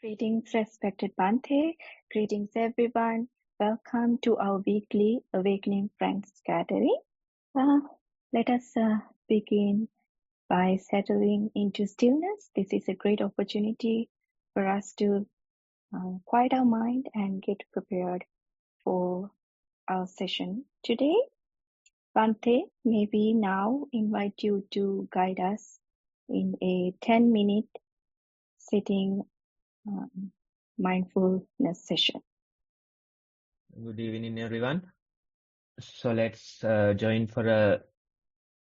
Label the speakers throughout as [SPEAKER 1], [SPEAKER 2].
[SPEAKER 1] Greetings, respected Bhante. Greetings, everyone. Welcome to our weekly Awakening Friends gathering. Let us begin by settling into stillness. This is a great opportunity for us to quiet our mind and get prepared for our session today. Bhante, may we now invite you to guide us in a 10-minute sitting mindfulness session.
[SPEAKER 2] Good evening, everyone. So let's join for a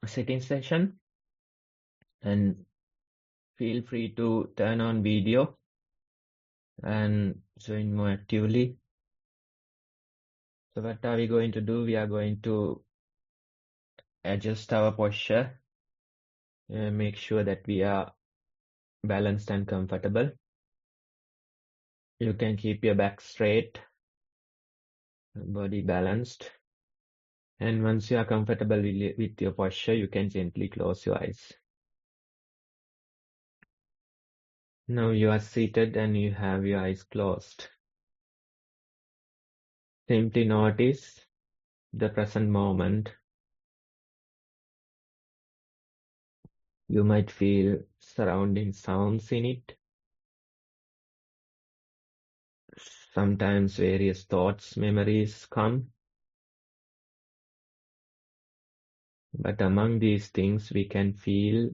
[SPEAKER 2] sitting session, and feel free to turn on video and join more actively. So what are we going to do? We are going to adjust our posture and make sure that we are balanced and comfortable. You can keep your back straight, body balanced. And once you are comfortable with your posture, you can gently close your eyes. Now you are seated and you have your eyes closed. Simply notice the present moment. You might feel surrounding sounds in it. Sometimes various thoughts, memories come. But among these things, we can feel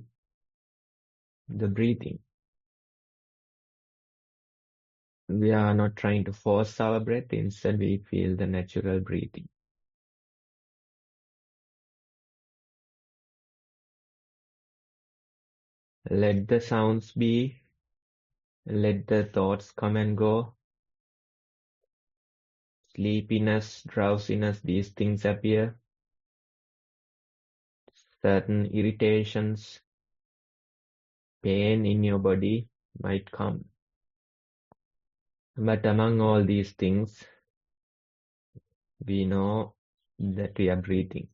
[SPEAKER 2] the breathing. We are not trying to force our breath. Instead, we feel the natural breathing. Let the sounds be. Let the thoughts come and go. Sleepiness, drowsiness, these things appear. Certain irritations, pain in your body might come. But among all these things, we know that we are breathing.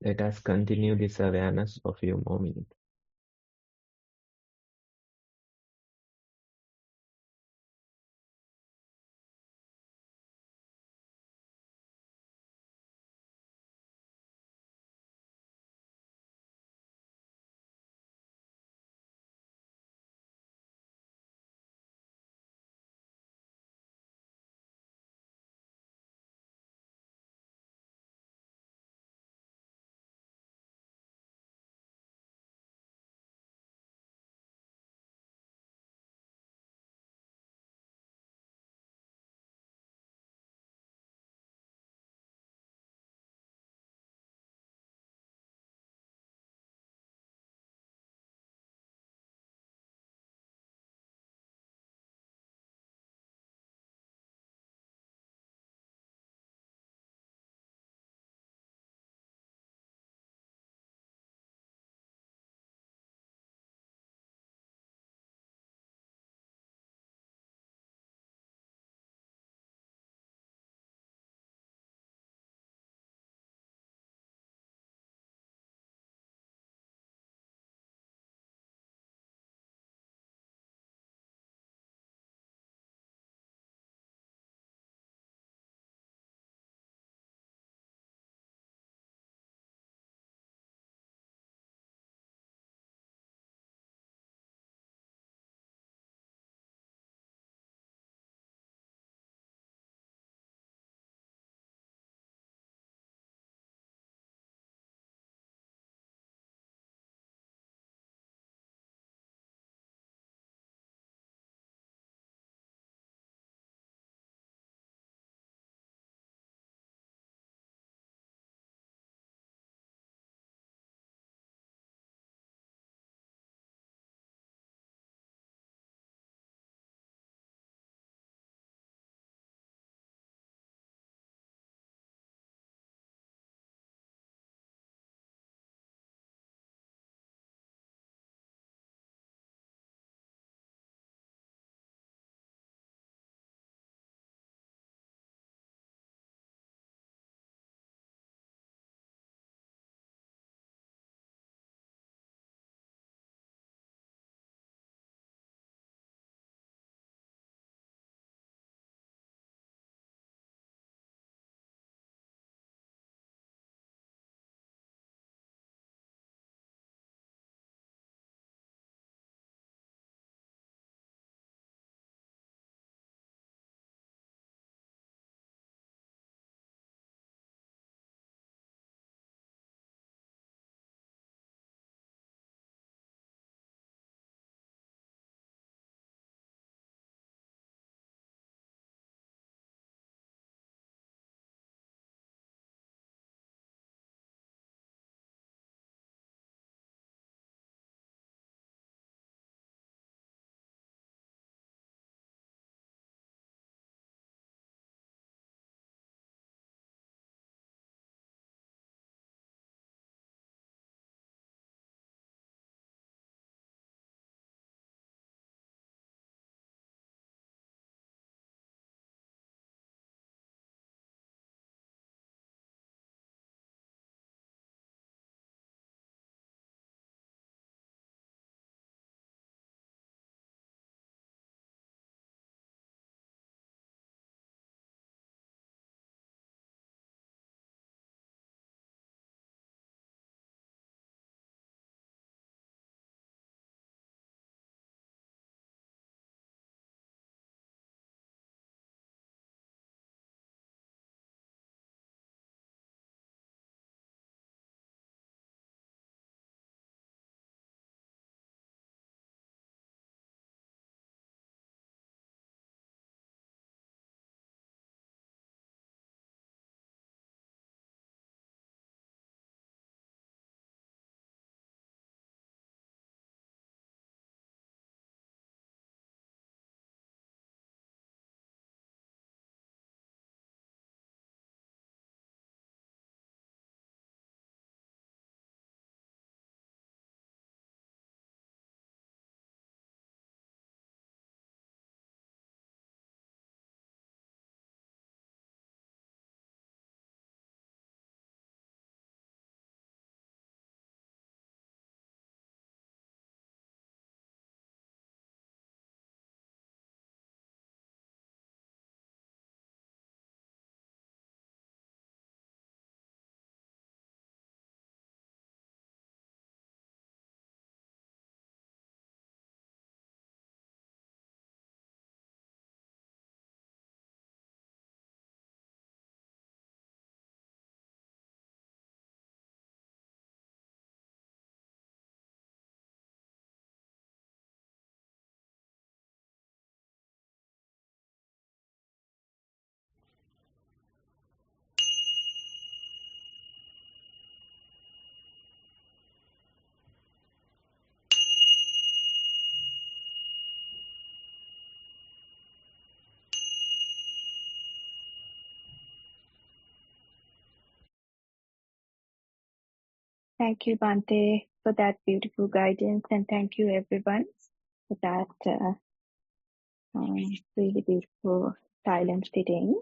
[SPEAKER 2] Let us continue this awareness for a few more minutes.
[SPEAKER 1] Thank you, Bante, for that beautiful guidance, and thank you, everyone, for that really beautiful silent sitting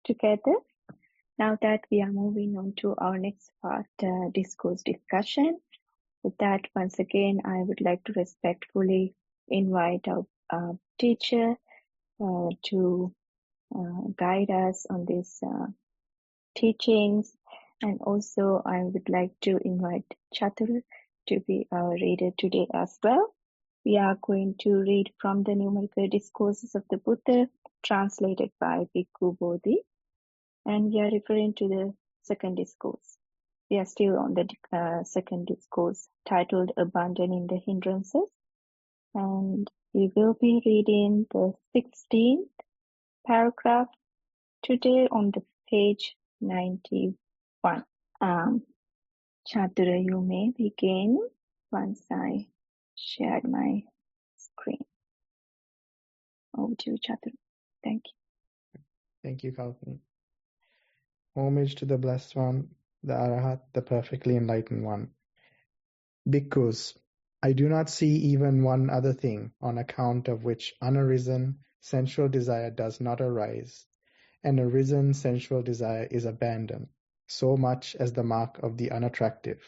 [SPEAKER 1] together. Now that we are moving on to our next part, discourse discussion. With that, once again, I would like to respectfully invite our teacher to guide us on these teachings. And also, I would like to invite Chatur to be our reader today as well. We are going to read from the Numerical Discourses of the Buddha, translated by Bhikkhu Bodhi. And we are referring to the second discourse. We are still on the second discourse titled Abandoning the Hindrances. And we will be reading the 16th paragraph today on the page 91. Chatura, you may begin once I shared my screen. Over to you, Chatura. Thank you.
[SPEAKER 3] Thank you, Kalpani. Homage to the Blessed One, the Arahat, the Perfectly Enlightened One. Bhikkhus, I do not see even one other thing on account of which unarisen sensual desire does not arise, and arisen sensual desire is abandoned, so much as the mark of the unattractive.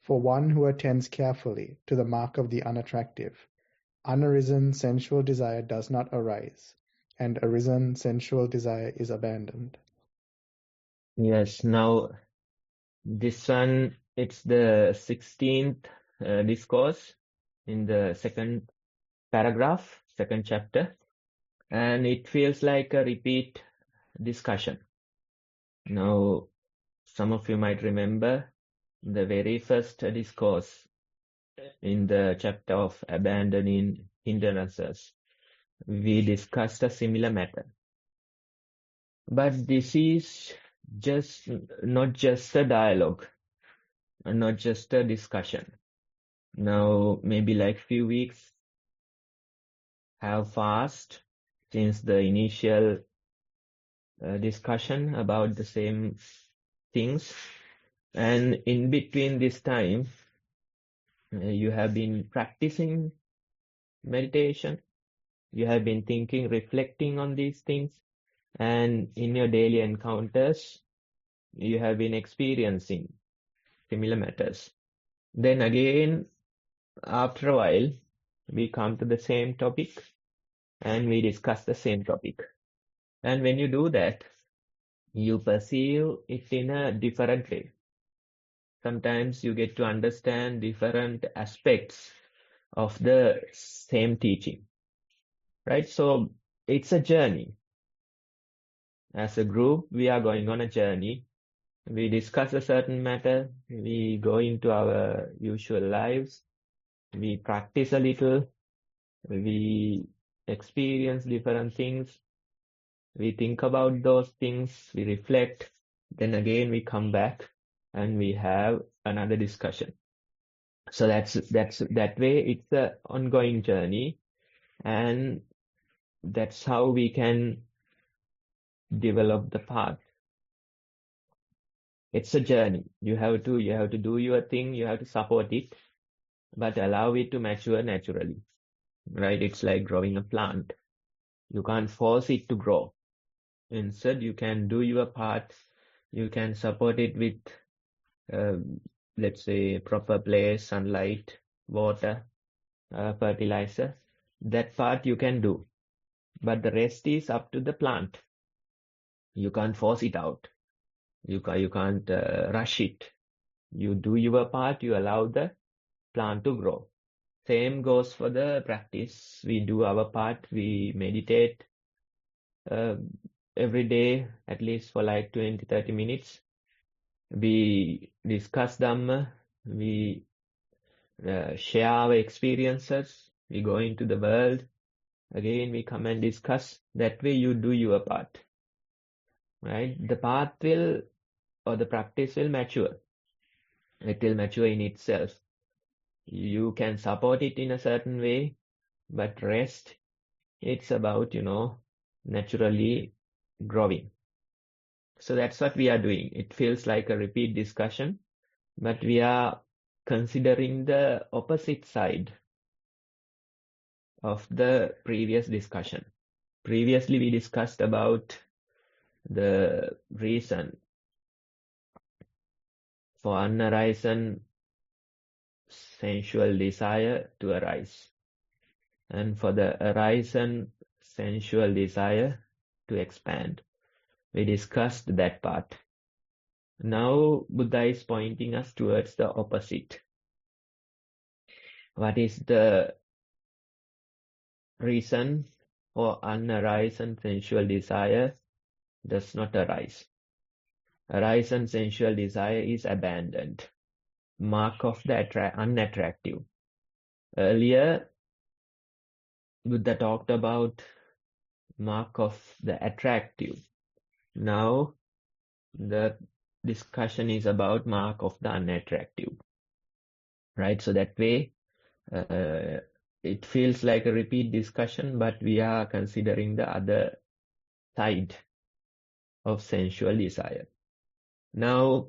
[SPEAKER 3] For one who attends carefully to the mark of the unattractive, unarisen sensual desire does not arise, and arisen sensual desire is abandoned.
[SPEAKER 2] Yes, now this one, it's the 16th discourse in the second paragraph, second chapter, and it feels like a repeat discussion. Now, some of you might remember the very first discourse in the chapter of abandoning hindrances. We discussed a similar matter. But this is not just a dialogue, not just a discussion. Now, maybe like few weeks have passed since the initial discussion about the same things. And in between this time, you have been practicing meditation. You have been thinking, reflecting on these things. And in your daily encounters, you have been experiencing similar matters. Then again, after a while, we come to the same topic and we discuss the same topic. And when you do that, you perceive it in a different way. Sometimes you get to understand different aspects of the same teaching, right? So it's a journey. As a group, we are going on a journey. We discuss a certain matter. We go into our usual lives. We practice a little. We experience different things. We think about those things. We reflect. Then again, we come back and we have another discussion. So that's that way. It's an ongoing journey, and that's how we can develop the path. It's a journey. You have to do your thing. You have to support it, but allow it to mature naturally, right? It's like growing a plant. You can't force it to grow. Instead, you can do your part. You can support it with, let's say, proper place, sunlight, water, fertilizer. That part you can do, but the rest is up to the plant. You can't force it out. You can't rush it. You do your part. You allow the plant to grow. Same goes for the practice. We do our part. We meditate every day, at least for like 20-30 minutes. We discuss Dhamma. We share our experiences. We go into the world. Again, we come and discuss. That way you do your part, right? The path or the practice will mature. It will mature in itself. You can support it in a certain way, but rest, it's about, naturally growing. So that's what we are doing. It feels like a repeat discussion, but we are considering the opposite side of the previous discussion. Previously, we discussed about the reason for unarisen sensual desire to arise, and for the arisen sensual desire to expand. We discussed that part. Now Buddha is pointing us towards the opposite. What is the reason for unarisen sensual desire does not arise? Arisen sensual desire is abandoned, mark of the unattractive. Earlier, Buddha talked about mark of the attractive. Now, the discussion is about mark of the unattractive, right? So that way, it feels like a repeat discussion, but we are considering the other side of sensual desire. Now,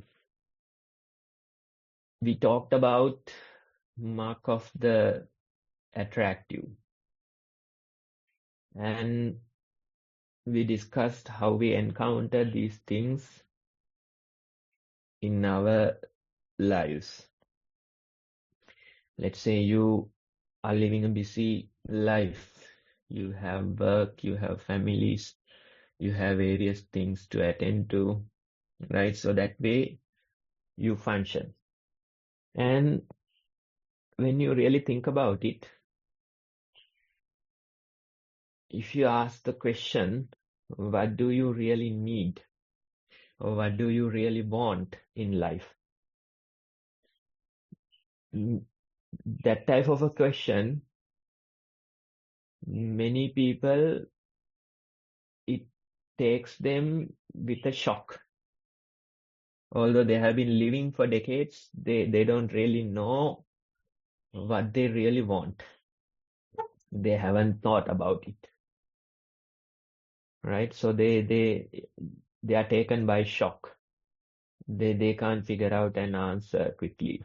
[SPEAKER 2] we talked about mark of the attractive, and we discussed how we encounter these things in our lives. Let's say you are living a busy life. You have work, you have families, you have various things to attend to, right? So that way you function. And when you really think about it, if you ask the question, what do you really need? Or what do you really want in life? That type of a question, many people, it takes them with a shock. Although they have been living for decades, they don't really know what they really want. They haven't thought about it. Right? So they are taken by shock. They can't figure out an answer quickly.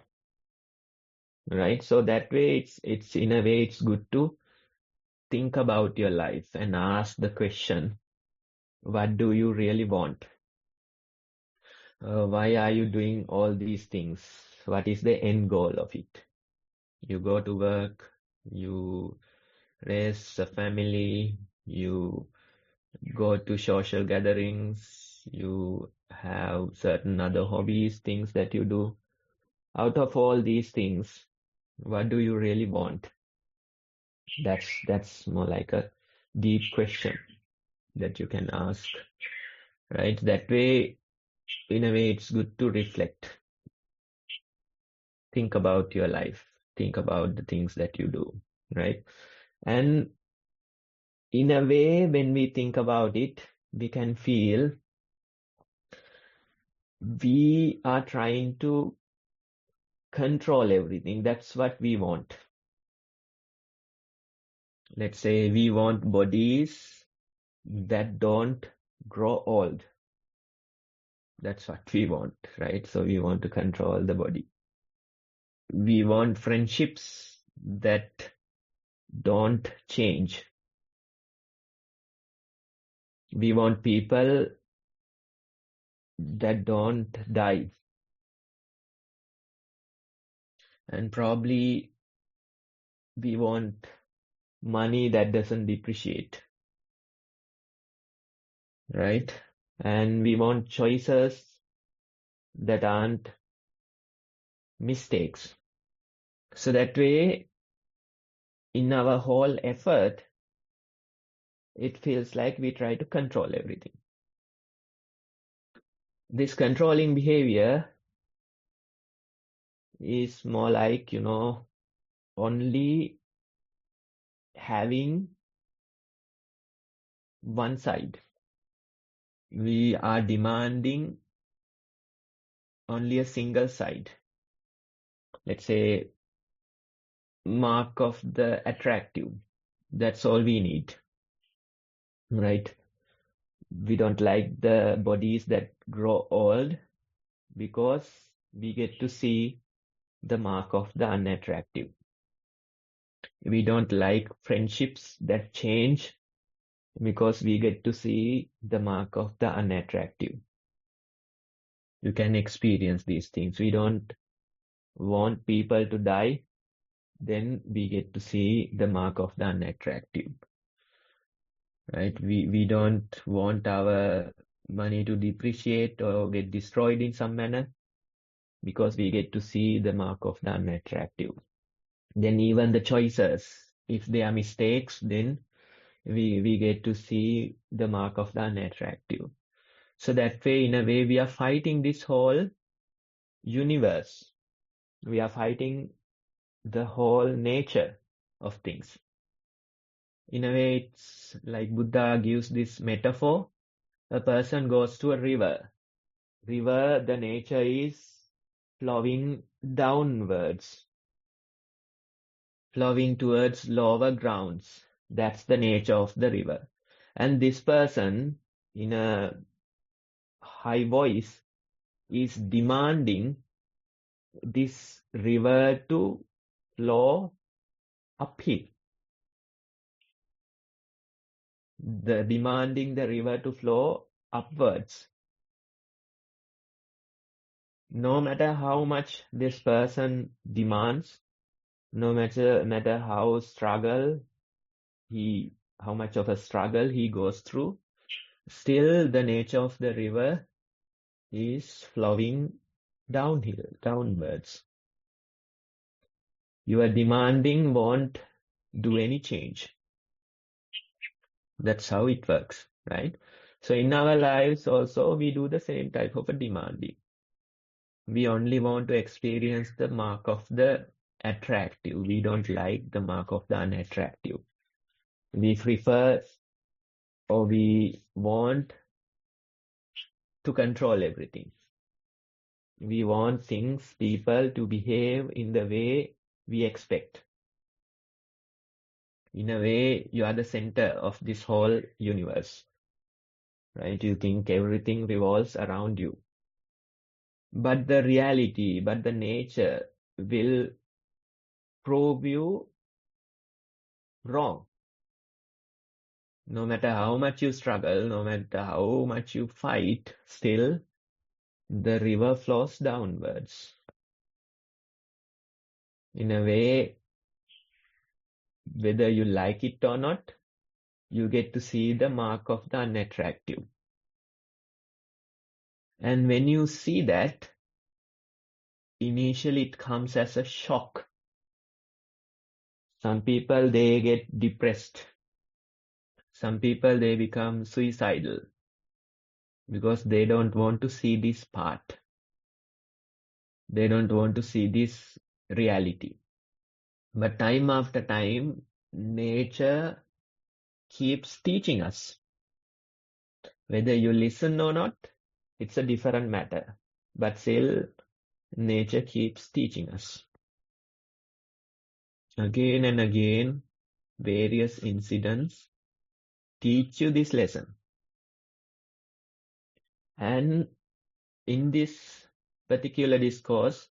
[SPEAKER 2] Right? So that way it's in a way it's good to think about your life and ask the question, what do you really want? Why are you doing all these things? What is the end goal of it? You go to work, you raise a family, you go to social gatherings, you have certain other hobbies, things that you do. Out of all these things, what do you really want? That's more like a deep question that you can ask, right? That way, in a way, it's good to reflect. Think about your life. Think about the things that you do, right? And in a way, when we think about it, we can feel we are trying to control everything. That's what we want. Let's say we want bodies that don't grow old. That's what we want, right? So we want to control the body. We want friendships that don't change. We want people that don't die. And probably we want money that doesn't depreciate, right? And we want choices that aren't mistakes. So that way, in our whole effort, it feels like we try to control everything. This controlling behavior is more like, only having one side. We are demanding only a single side. Let's say mark of the attractive. That's all we need, right? We don't like the bodies that grow old because we get to see the mark of the unattractive. We don't like friendships that change because we get to see the mark of the unattractive. You can experience these things. We don't want people to die, then we get to see the mark of the unattractive. Right? We don't want our money to depreciate or get destroyed in some manner because we get to see the mark of the unattractive. Then even the choices, if they are mistakes, then we get to see the mark of the unattractive. So that way, in a way, we are fighting this whole universe. We are fighting the whole nature of things. In a way, it's like Buddha gives this metaphor. A person goes to a river. River, the nature is flowing downwards, flowing towards lower grounds. That's the nature of the river. And this person, in a high voice, is demanding this river to flow uphill. Demanding the river to flow upwards. No matter how much this person demands, no matter how much of a struggle he goes through, still the nature of the river is flowing downhill, downwards. Your demanding won't do any change. That's how it works, right? So in our lives also, we do the same type of a demanding. We only want to experience the mark of the attractive. We don't like the mark of the unattractive. We prefer or we want to control everything. We want things, people to behave in the way we expect. In a way, you are the center of this whole universe, right? You think everything revolves around you. But the reality, but the nature will prove you wrong. No matter how much you struggle, no matter how much you fight, still the river flows downwards. In a way, whether you like it or not, you get to see the mark of the unattractive. And when you see that, initially it comes as a shock. Some people, they get depressed. Some people, they become suicidal because they don't want to see this part. They don't want to see this reality. But time after time, nature keeps teaching us. Whether you listen or not, it's a different matter. But still, nature keeps teaching us. Again and again, various incidents teach you this lesson. And in this particular discourse,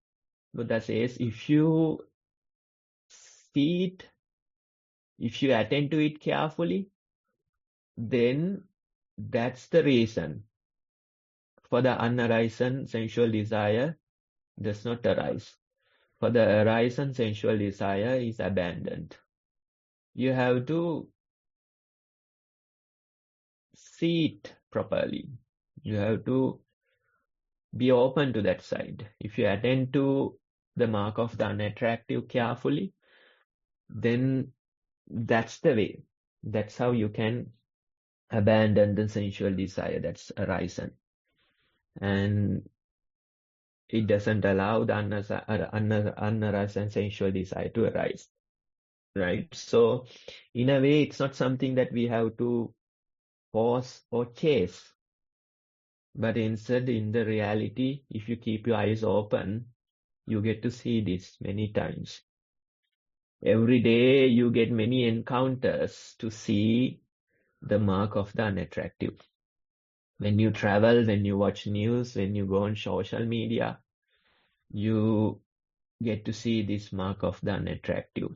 [SPEAKER 2] Buddha says, if you see it, if you attend to it carefully, then that's the reason for the unarisen sensual desire does not arise. For the arisen sensual desire is abandoned. You have to see it properly. You have to be open to that side. If you attend to the mark of the unattractive carefully, then that's the way. That's how you can abandon the sensual desire that's arisen. And it doesn't allow the unarisen sensual desire to arise. Right? So, in a way, it's not something that we have to force or chase. But instead, in the reality, if you keep your eyes open, you get to see this many times. Every day, you get many encounters to see the mark of the unattractive. When you travel, when you watch news, when you go on social media, you get to see this mark of the unattractive.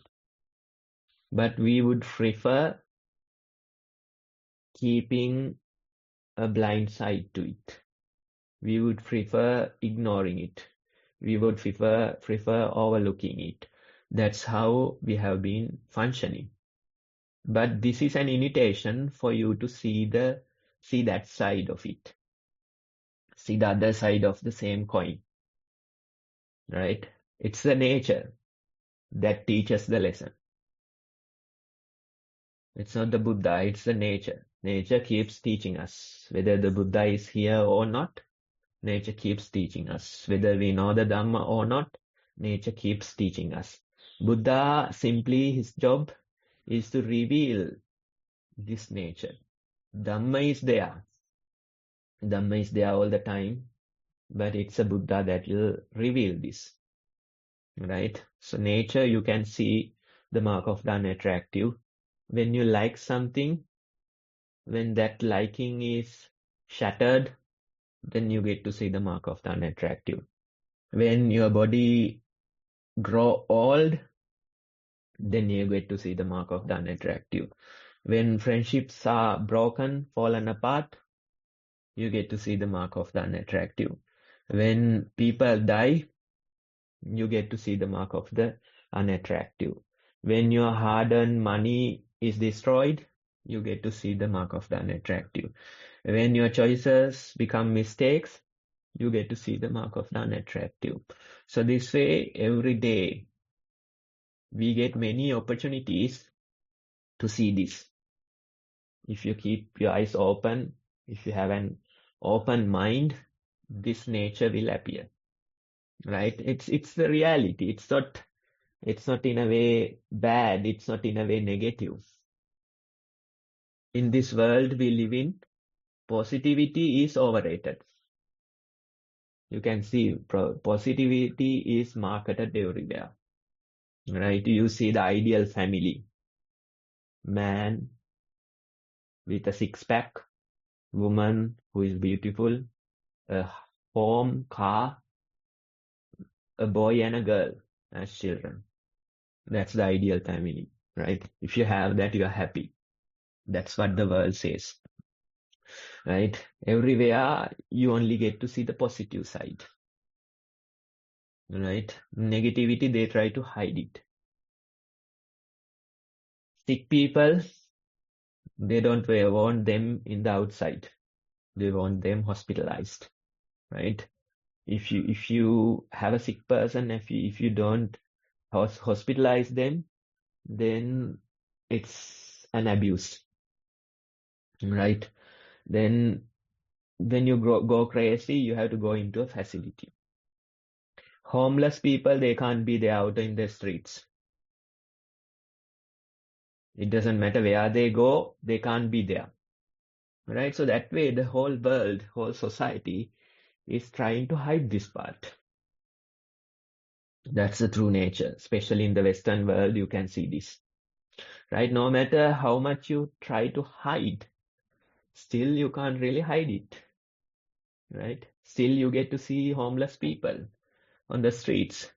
[SPEAKER 2] But we would prefer keeping a blind side to it. We would prefer ignoring it. We would prefer overlooking it. That's how we have been functioning. But this is an invitation for you to see that side of it. See the other side of the same coin. Right? It's the nature that teaches the lesson. It's not the Buddha, it's the nature. Nature keeps teaching us. Whether the Buddha is here or not, nature keeps teaching us. Whether we know the Dhamma or not, nature keeps teaching us. Buddha, simply his job is to reveal this nature. Dhamma is there. Dhamma is there all the time, but it's a Buddha that will reveal this. Right? So nature, you can see the mark of the unattractive. When you like something, when that liking is shattered, then you get to see the mark of the unattractive. When your body grow old, then you get to see the mark of the unattractive. When friendships are broken, fallen apart, you get to see the mark of the unattractive. When people die, you get to see the mark of the unattractive. When your hard-earned money is destroyed, you get to see the mark of the unattractive. When your choices become mistakes, you get to see the mark of the unattractive. So this way, every day, we get many opportunities to see this. If you keep your eyes open, if you have an open mind, this nature will appear. Right? It's the reality. It's not in a way bad. It's not in a way negative. In this world we live in, positivity is overrated. You can see positivity is marketed everywhere. Right? You see the ideal family. Man with a six-pack, woman who is beautiful, a home, car, a boy and a girl as children. That's the ideal family, right? If you have that, you are happy. That's what the world says, right? Everywhere, you only get to see the positive side, right? Negativity, they try to hide it. Sick people, they don't want them in the outside. They want them hospitalized, right? If you have a sick person, if you don't hospitalize them, then it's an abuse, right? Then when you go crazy, you have to go into a facility. Homeless people, they can't be there out in the streets. It doesn't matter where they go, they can't be there, right? So that way, the whole world, whole society is trying to hide this part. That's the true nature. Especially in the Western world, you can see this, right? No matter how much you try to hide, still you can't really hide it, right? Still you get to see homeless people on the streets.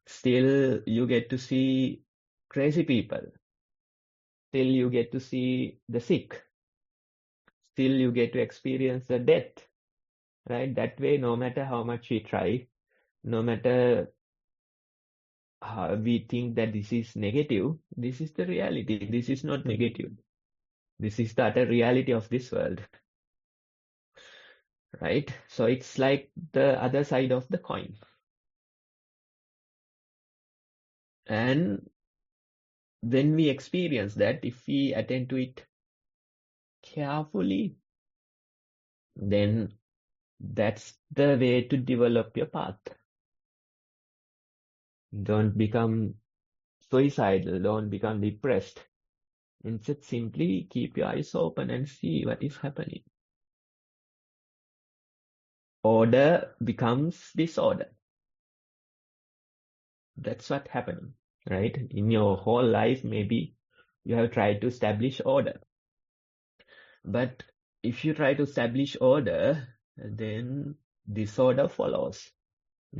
[SPEAKER 2] Still you get to see crazy people. Still you get to see the sick. Still you get to experience the death, right? That way, no matter how much we try, no matter how we think that this is negative, this is the reality. This is not negative. This is the utter reality of this world, right? So it's like the other side of the coin. And when we experience that, if we attend to it carefully, then that's the way to develop your path. Don't become suicidal, don't become depressed. Instead, simply keep your eyes open and see what is happening. Order becomes disorder. That's what's happening, right? In your whole life, maybe you have tried to establish order. But if you try to establish order, then disorder follows.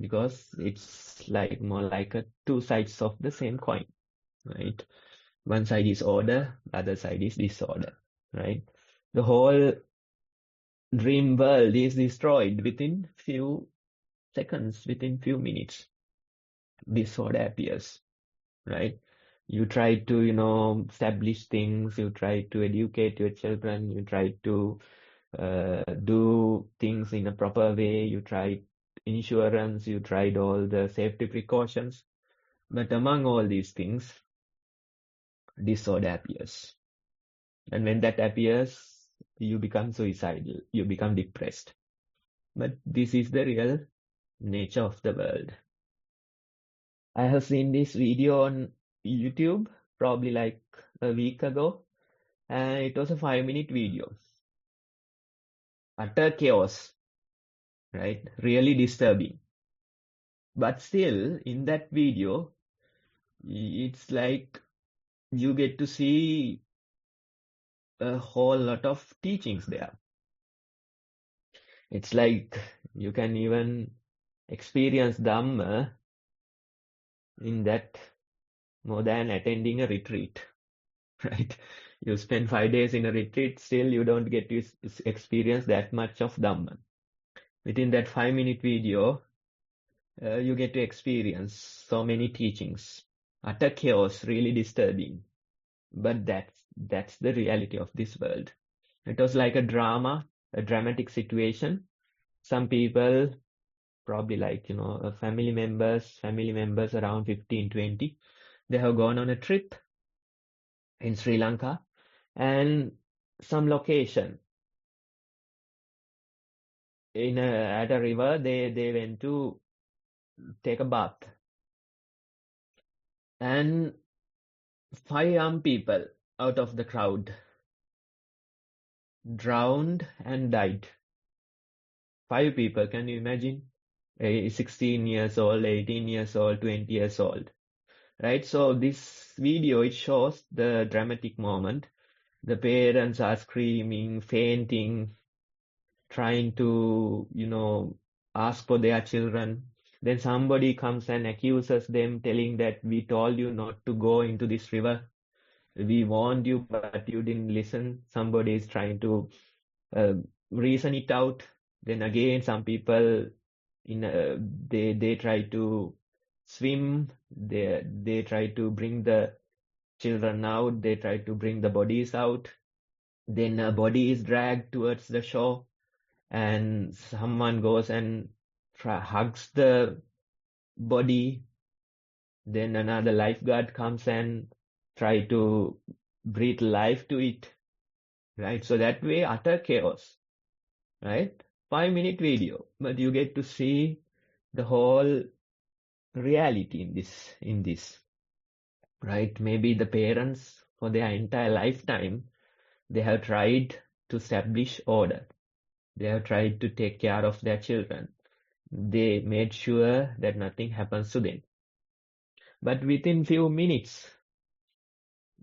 [SPEAKER 2] because it's like more like a two sides of the same coin, right? One side is order, the other side is disorder, right? The whole dream world is destroyed within few seconds, within few minutes. Disorder appears, right? You try to, establish things, you try to educate your children, you try to do things in a proper way, you tried insurance, you tried all the safety precautions. But among all these things, disorder appears. And when that appears, you become suicidal, you become depressed. But this is the real nature of the world. I have seen this video on YouTube, probably like a week ago, and it was a 5-minute video. Utter chaos, right? Really disturbing. But still, in that video, it's like you get to see a whole lot of teachings there. It's like you can even experience Dhamma in that more than attending a retreat, right? You spend 5 days in a retreat, still you don't get to experience that much of Dhamma. Within that 5-minute video, you get to experience so many teachings. Utter chaos, really disturbing. But that's the reality of this world. It was like a drama, a dramatic situation. Some people, probably like, family members around 15, 20, they have gone on a trip in Sri Lanka, and some location at a river, they went to take a bath. And 5 young people out of the crowd drowned and died. 5 people, can you imagine? 16 years old, 18 years old, 20 years old, right? So this video, it shows the dramatic moment. The parents are screaming, fainting, trying to, ask for their children. Then somebody comes and accuses them, telling that we told you not to go into this river. We warned you, but you didn't listen. Somebody is trying to reason it out. Then again, some people they try to swim. They try to bring the children out. They try to bring the bodies out. Then a body is dragged towards the shore, and someone goes and hugs the body. Then another lifeguard comes and try to breathe life to it, right? So that way, utter chaos, right? 5-minute video, but you get to see the whole reality in this, right? Maybe the parents, for their entire lifetime, they have tried to establish order. They have tried to take care of their children. They made sure that nothing happens to them. But within few minutes,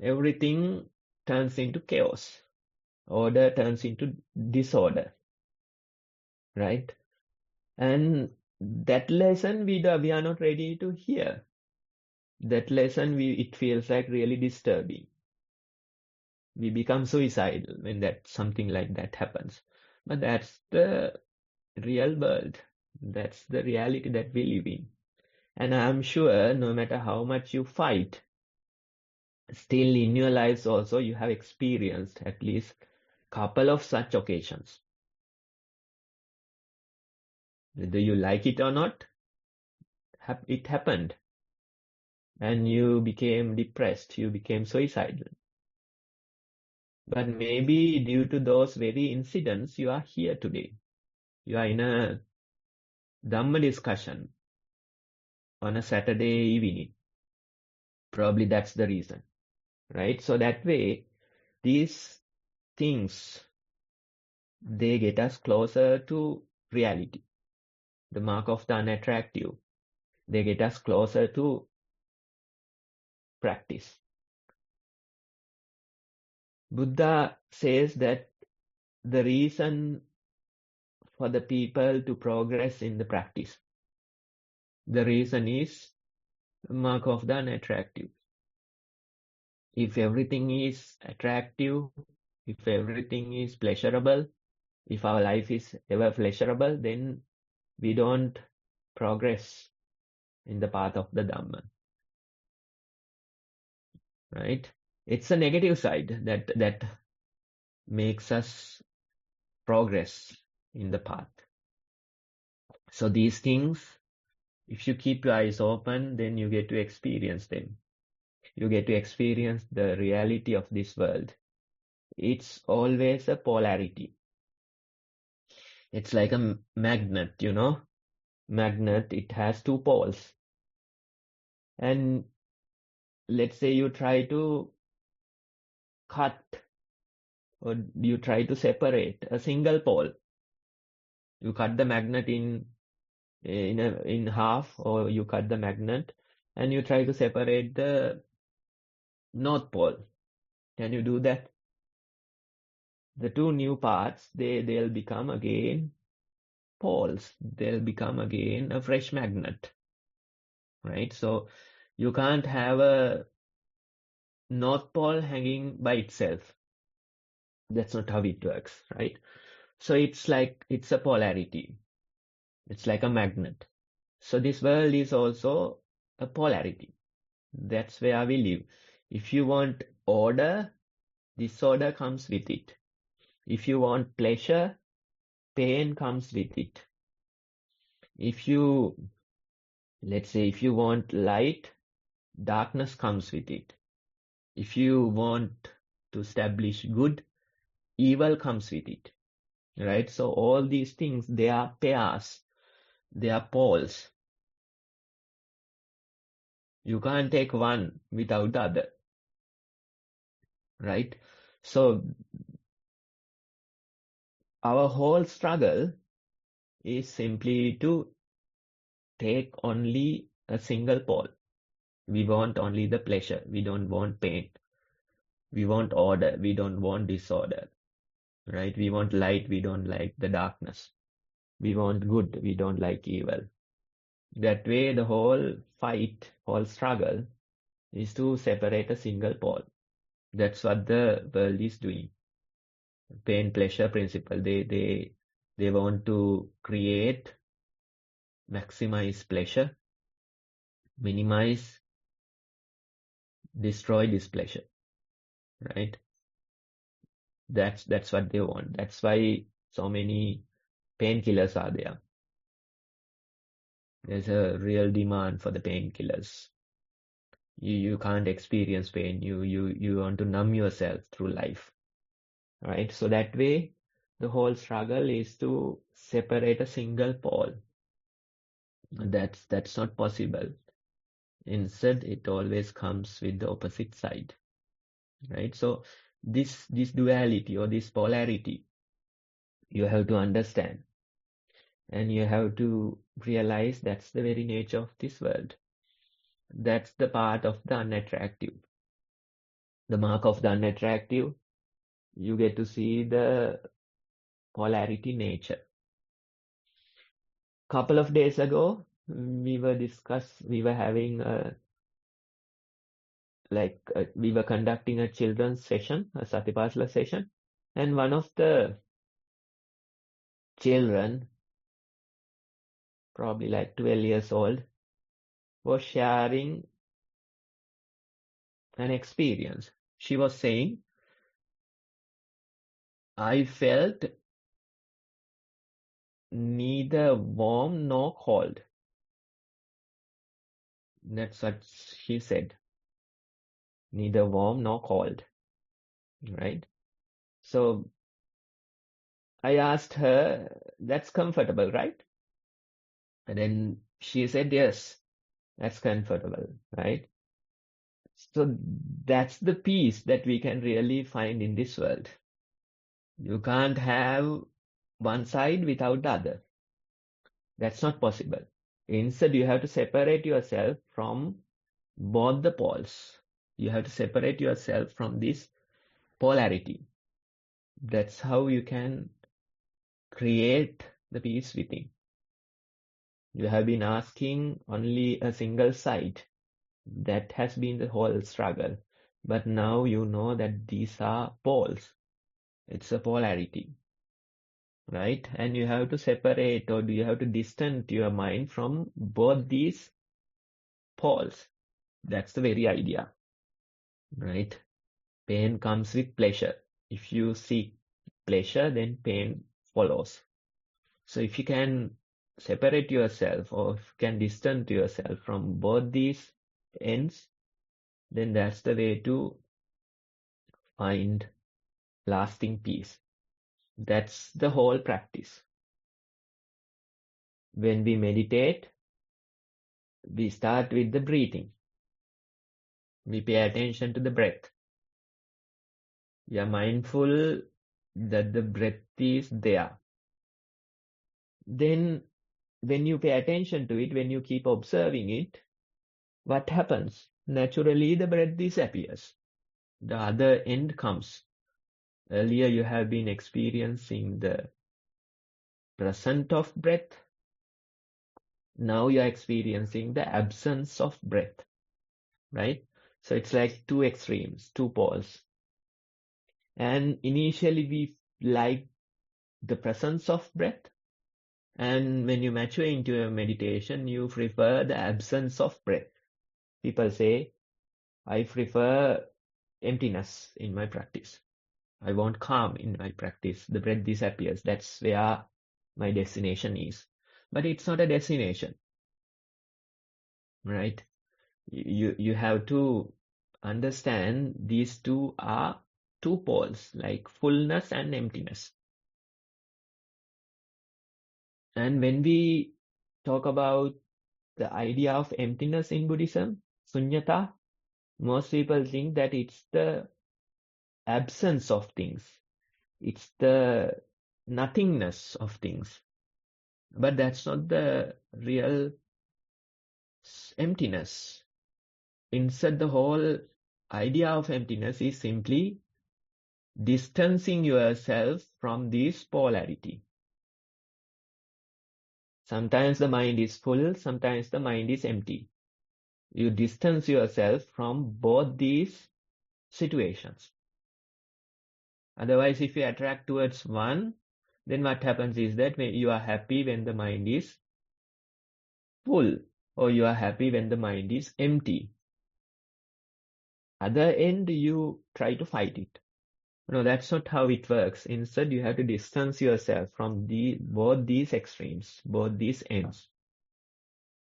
[SPEAKER 2] everything turns into chaos. Order turns into disorder, right? And that lesson we are not ready to hear. That lesson it feels like really disturbing. We become suicidal when something like that happens. But that's the real world. That's the reality that we live in. And I'm sure no matter how much you fight, still in your lives also you have experienced at least a couple of such occasions. Whether you like it or not, it happened. And you became depressed, you became suicidal. But maybe due to those very incidents, you are here today. You are in a Dhamma discussion on a Saturday evening. Probably that's the reason, right? So that way, these things, they get us closer to reality, the mark of the unattractive. They get us closer to practice. Buddha says that the reason for the people to progress in the practice, The reason is mark of the unattractive. If everything is attractive, if everything is pleasurable, if our life is ever pleasurable, then we don't progress in the path of the Dhamma. Right? It's a negative side that makes us progress in the path. So these things, if you keep your eyes open, then you get to experience them. You get to experience the reality of this world. It's always a polarity. It's like a magnet, you know. Magnet, it has two poles. And let's say you try to cut or you try to separate a single pole. You cut the magnet in half, or you cut the magnet and you try to separate the north pole. Can you do that? The two new parts, they'll become again poles. They'll become again a fresh magnet, right? So you can't have a north pole hanging by itself. That's not how it works, right? So it's a polarity. It's like a magnet. So this world is also a polarity. That's where we live. If you want order, disorder comes with it. If you want pleasure, pain comes with it. Let's say if you want light, darkness comes with it. If you want to establish good, evil comes with it, right? So all these things, they are pairs, they are poles. You can't take one without the other, right? So our whole struggle is simply to take only a single pole. We want only the pleasure. We don't want pain. We want order. We don't want disorder, right? We want light. We don't like the darkness. We want good. We don't like evil. That way, the whole fight, whole struggle is to separate a single pole. That's what the world is doing. Pain, pleasure principle. They want to create, maximize pleasure, minimize, destroy displeasure, right? That's what they want. That's why so many painkillers are there. There's a real demand for the painkillers. You can't experience pain. You want to numb yourself through life, right? So that way, the whole struggle is to separate a single pole. That's not possible. Instead, it always comes with the opposite side, right? So this duality or this polarity, you have to understand, and you have to realize that's the very nature of this world. That's the part of the unattractive. The mark of the unattractive, you get to see the polarity nature. Couple of days ago, we were conducting a children's session, a Satipathala session, and one of the children, probably like 12 years old, was sharing an experience. She was saying, I felt neither warm nor cold. That's what she said. Neither warm nor cold, right? So I asked her, that's comfortable, right? And then she said, yes, that's comfortable, right? So that's the peace that we can really find in this world. You can't have one side without the other. That's not possible. Instead, you have to separate yourself from both the poles. You have to separate yourself from this polarity. That's how you can create the peace within. You have been asking only a single side. That has been the whole struggle. But now you know that these are poles. It's a polarity, right? And you have to separate, or you have to distance your mind from both these poles. That's the very idea, right? Pain comes with pleasure. If you seek pleasure, then pain follows. So if you can separate yourself, or if you can distance yourself from both these ends, then that's the way to find lasting peace. That's the whole practice. When we meditate, we start with the breathing. We pay attention to the breath. We are mindful that the breath is there. Then when you pay attention to it, when you keep observing it, what happens? Naturally, the breath disappears. The other end comes. Earlier, you have been experiencing the presence of breath. Now you are experiencing the absence of breath, right? So it's like two extremes, two poles. And initially, we like the presence of breath. And when you mature into your meditation, you prefer the absence of breath. People say, I prefer emptiness in my practice. I want calm in my practice. The breath disappears. That's where my destination is. But it's not a destination, right? You have to understand these two are two poles, like fullness and emptiness. And when we talk about the idea of emptiness in Buddhism, sunyata, most people think that it's the absence of things. It's the nothingness of things. But that's not the real emptiness. Instead, the whole idea of emptiness is simply distancing yourself from this polarity. Sometimes the mind is full, sometimes the mind is empty. You distance yourself from both these situations. Otherwise, if you attract towards one, then what happens is that you are happy when the mind is full, or you are happy when the mind is empty. Other end, you try to fight it. No, that's not how it works. Instead, you have to distance yourself from both these extremes, both these ends.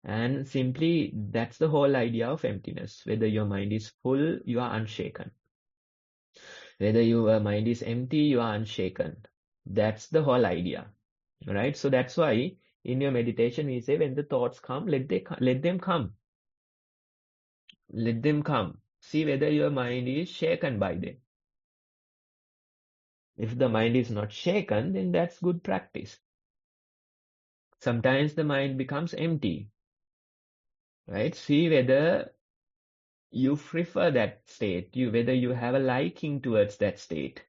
[SPEAKER 2] And simply, that's the whole idea of emptiness. Whether your mind is full, you are unshaken. Whether your mind is empty, you are unshaken. That's the whole idea, right? So that's why in your meditation, we say when the thoughts come, let them come. Let them come. See whether your mind is shaken by them. If the mind is not shaken, then that's good practice. Sometimes the mind becomes empty, right? See whether you prefer that state, whether you have a liking towards that state.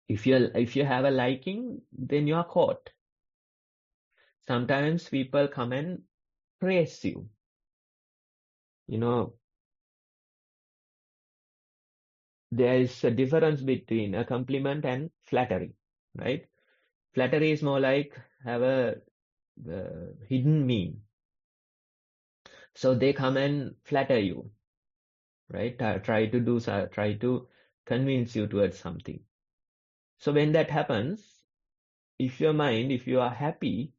[SPEAKER 2] If you have a liking, then you are caught. Sometimes people come and praise you. You know, there is a difference between a compliment and flattery, right? Flattery is more like have a hidden mean. So they come and flatter you, right? Try to convince you towards something. So when that happens, if you are happy,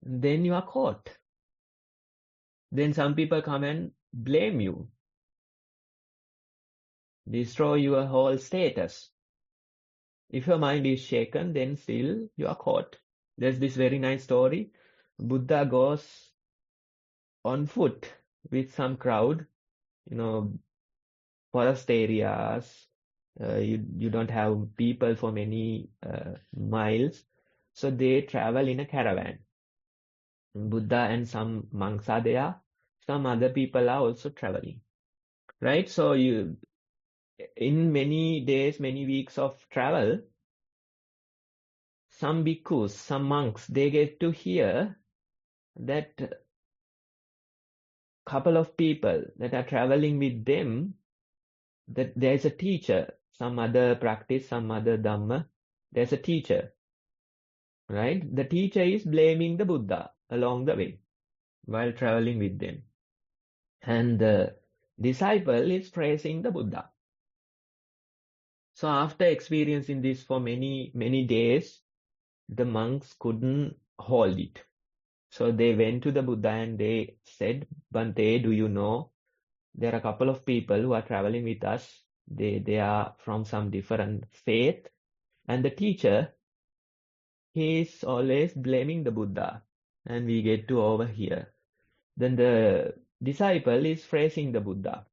[SPEAKER 2] then you are caught. Then some people come and blame you, destroy your whole status. If your mind is shaken, then still you are caught. There's this very nice story. Buddha goes on foot with some crowd, forest areas. You don't have people for many miles. So they travel in a caravan. Buddha and some monks are there. Some other people are also traveling, right? So in many days, many weeks of travel, some bhikkhus, some monks, they get to hear that couple of people that are traveling with them, that there's a teacher, some other practice, some other Dhamma, there's a teacher, right? The teacher is blaming the Buddha along the way while traveling with them. And the disciple is praising the Buddha. So after experiencing this for many, many days, the monks couldn't hold it. So they went to the Buddha and they said, Bhante, do you know, there are a couple of people who are traveling with us. They are from some different faith. And the teacher, he is always blaming the Buddha. And we get to overhear. Then the disciple is praising the Buddha.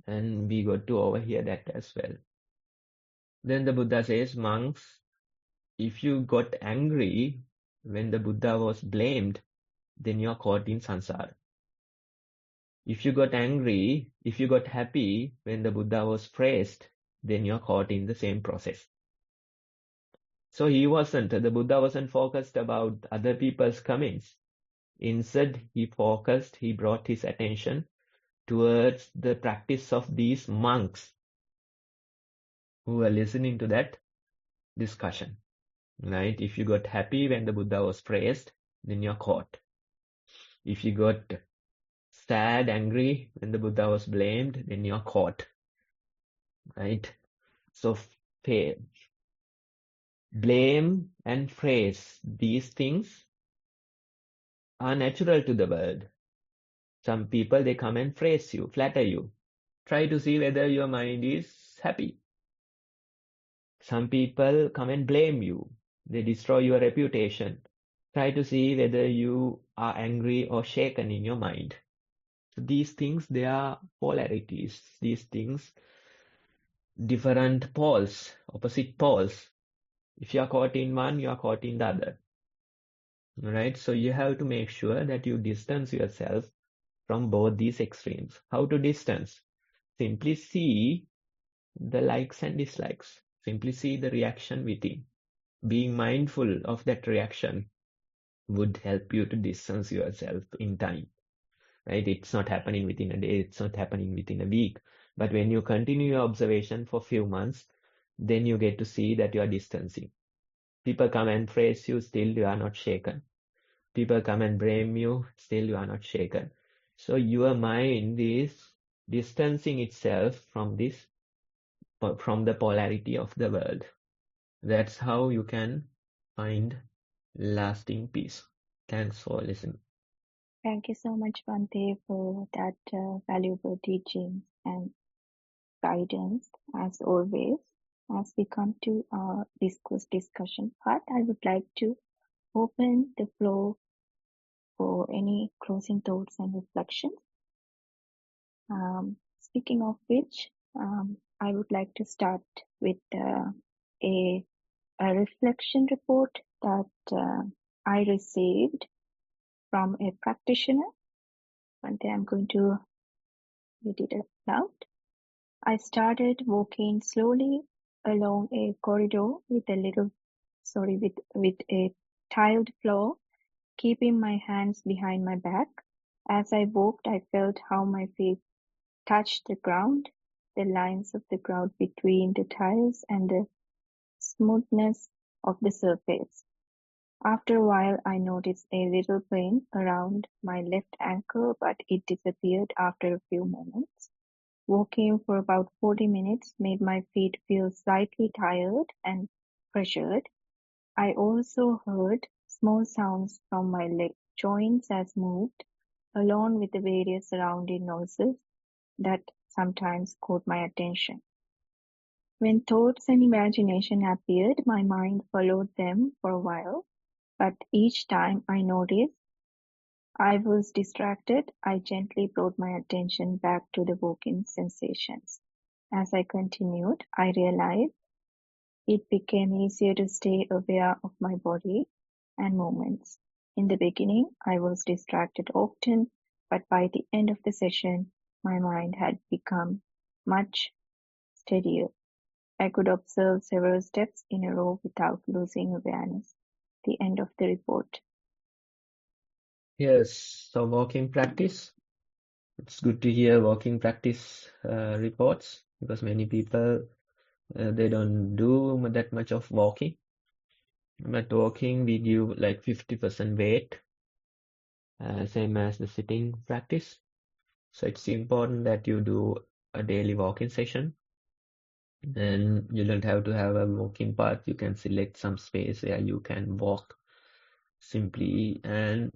[SPEAKER 2] And we got to overhear that as well. Then the Buddha says, monks, if you got angry when the Buddha was blamed, then you are caught in samsara. If you got angry, if you got happy when the Buddha was praised, then you are caught in the same process. So the Buddha wasn't focused about other people's comments. Instead, he brought his attention towards the practice of these monks who were listening to that discussion, right? If you got happy when the Buddha was praised, then you're caught. If you got sad, angry when the Buddha was blamed, then you're caught, right? So blame and praise, these things are natural to the world. Some people, they come and praise you, flatter you. Try to see whether your mind is happy. Some people come and blame you. They destroy your reputation. Try to see whether you are angry or shaken in your mind. So these things, they are polarities. These things, different poles, opposite poles. If you are caught in one, you are caught in the other. Right? So you have to make sure that you distance yourself from both these extremes. How to distance? Simply see the likes and dislikes. Simply see the reaction within. Being mindful of that reaction would help you to distance yourself in time. Right? It's not happening within a day. It's not happening within a week. But when you continue your observation for a few months, then you get to see that you are distancing. People come and praise you, still you are not shaken. People come and blame you, still you are not shaken. So your mind is distancing itself from the polarity of the world. That's how you can find lasting peace. Thanks for listening.
[SPEAKER 1] Thank you so much, Bhante, for that valuable teaching and guidance, as always. As we come to our discussion part, I would like to open the floor for any closing thoughts and reflections. Speaking of which, I would like to start with a reflection report that I received from a practitioner. One day I'm going to read it out loud. I started walking slowly along a corridor with a tiled floor, keeping my hands behind my back. As I walked, I felt how my feet touched the ground, the lines of the ground between the tiles and the smoothness of the surface. After a while, I noticed a little pain around my left ankle, but it disappeared after a few moments. Walking for about 40 minutes made my feet feel slightly tired and pressured. I also heard small sounds from my leg joints as moved, along with the various surrounding noises that sometimes caught my attention. When thoughts and imagination appeared, my mind followed them for a while, but each time I noticed I was distracted, I gently brought my attention back to the walking sensations. As I continued, I realized it became easier to stay aware of my body and movements. In the beginning, I was distracted often, but by the end of the session, my mind had become much steadier. I could observe several steps in a row without losing awareness. The end of the report.
[SPEAKER 2] Yes, so walking practice. It's good to hear walking practice reports, because many people they don't do that much of walking. But walking we give like 50% weight, same as the sitting practice. So it's important that you do a daily walking session. And you don't have to have a walking path. You can select some space where you can walk simply and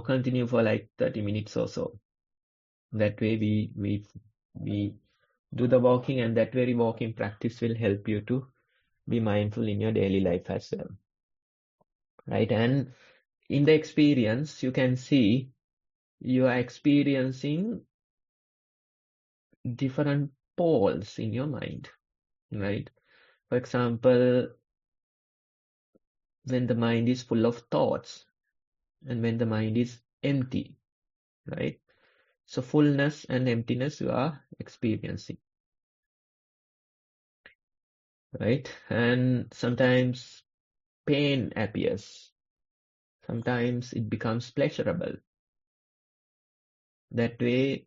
[SPEAKER 2] continue for like 30 minutes or so. That way we do the walking, and that very walking practice will help you to be mindful in your daily life as well. Right? And in the experience, you can see you are experiencing different poles in your mind. Right? For example, when the mind is full of thoughts and when the mind is empty, right? So fullness and emptiness you are experiencing, right? And sometimes pain appears. Sometimes it becomes pleasurable. That way,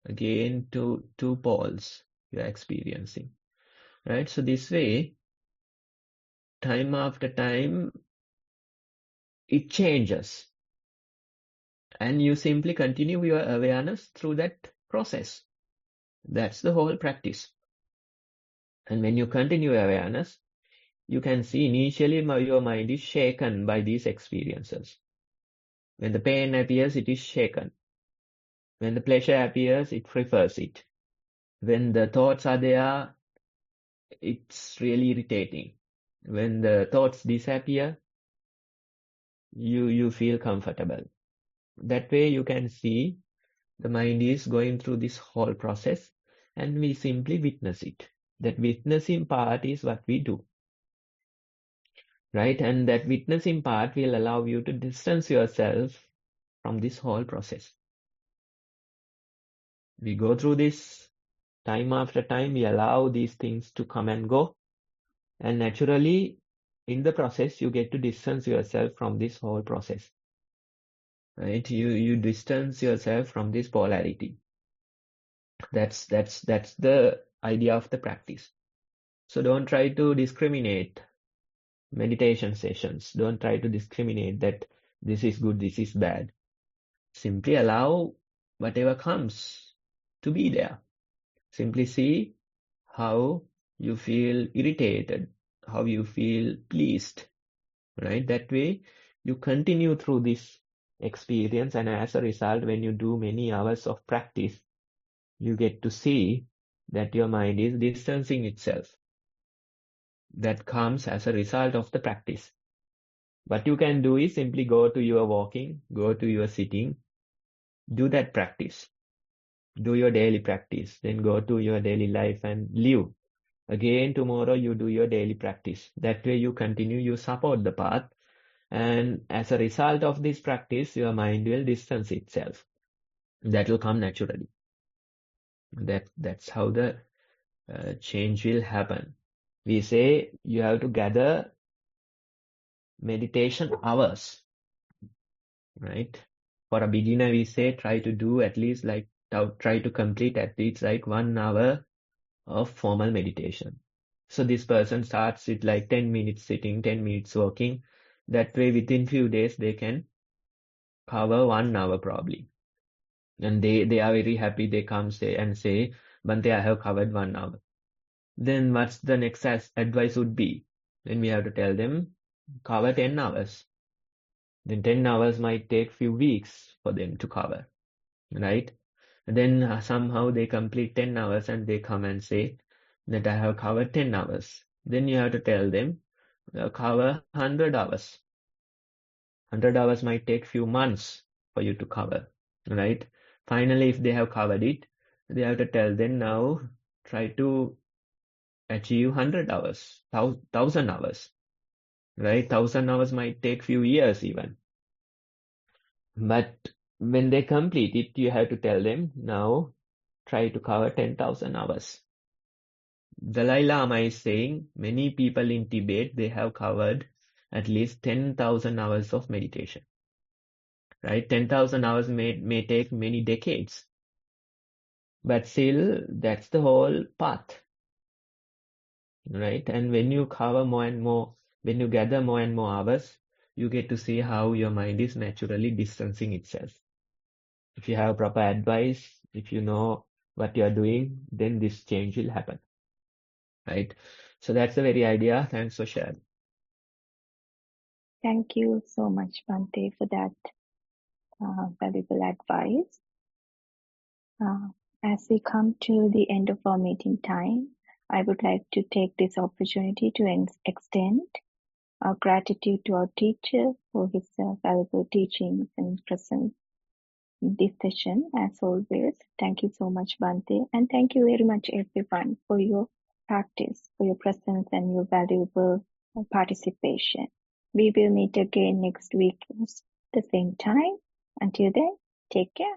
[SPEAKER 2] again, two poles you are experiencing, right? So this way, time after time, it changes. And you simply continue your awareness through that process. That's the whole practice. And when you continue awareness, you can see initially your mind is shaken by these experiences. When the pain appears, it is shaken. When the pleasure appears, it prefers it. When the thoughts are there, it's really irritating. When the thoughts disappear, you feel comfortable. That way you can see the mind is going through this whole process, and we simply witness it. That witnessing part is what we do. Right? And that witnessing part will allow you to distance yourself from this whole process. We go through this time after time, we allow these things to come and go. And naturally, in the process, you get to distance yourself from this whole process. Right? You distance yourself from this polarity. That's the idea of the practice. So don't try to discriminate meditation sessions. Don't try to discriminate that this is good, this is bad. Simply allow whatever comes to be there. Simply see how you feel irritated, how you feel pleased, right? That way you continue through this experience, and as a result, when you do many hours of practice, you get to see that your mind is distancing itself. That comes as a result of the practice. What you can do is simply go to your walking, go to your sitting, do that practice. Do your daily practice, then go to your daily life and live. Again, tomorrow you do your daily practice. That way you continue, you support the path. And as a result of this practice, your mind will distance itself. That will come naturally. That's how the change will happen. We say you have to gather meditation hours, right? For a beginner, we say try to do at least try to complete at least like 1 hour of formal meditation. So this person starts with like 10 minutes sitting, 10 minutes walking. That way within few days they can cover 1 hour probably. And they are very happy. They come say, Bhante, I have covered 1 hour. Then what's the next advice would be? Then we have to tell them cover 10 hours. Then 10 hours might take few weeks for them to cover, right? And then somehow they complete 10 hours and they come and say that I have covered 10 hours. Then you have to tell them cover 100 hours. 100 hours might take few months for you to cover, right? Finally, if they have covered it, they have to tell them now try to achieve 100 hours, 1000 hours, right? 1000 hours might take few years even. But when they complete it, you have to tell them now try to cover 10,000 hours. Dalai Lama is saying many people in Tibet, they have covered at least 10,000 hours of meditation, right? 10,000 hours may take many decades, but still that's the whole path, right? And when you cover more and more, when you gather more and more hours, you get to see how your mind is naturally distancing itself. If you have proper advice, if you know what you are doing, then this change will happen, right? So that's the very idea. Thanks for sharing.
[SPEAKER 1] Thank you so much, Bhante, for that valuable advice. As we come to the end of our meeting time, I would like to take this opportunity to extend our gratitude to our teacher for his valuable teachings and presence in this session. As always, thank you so much, Bhante, and thank you very much, everyone, for your practice, for your presence and your valuable participation. We will meet again next week at the same time. Until then, take care.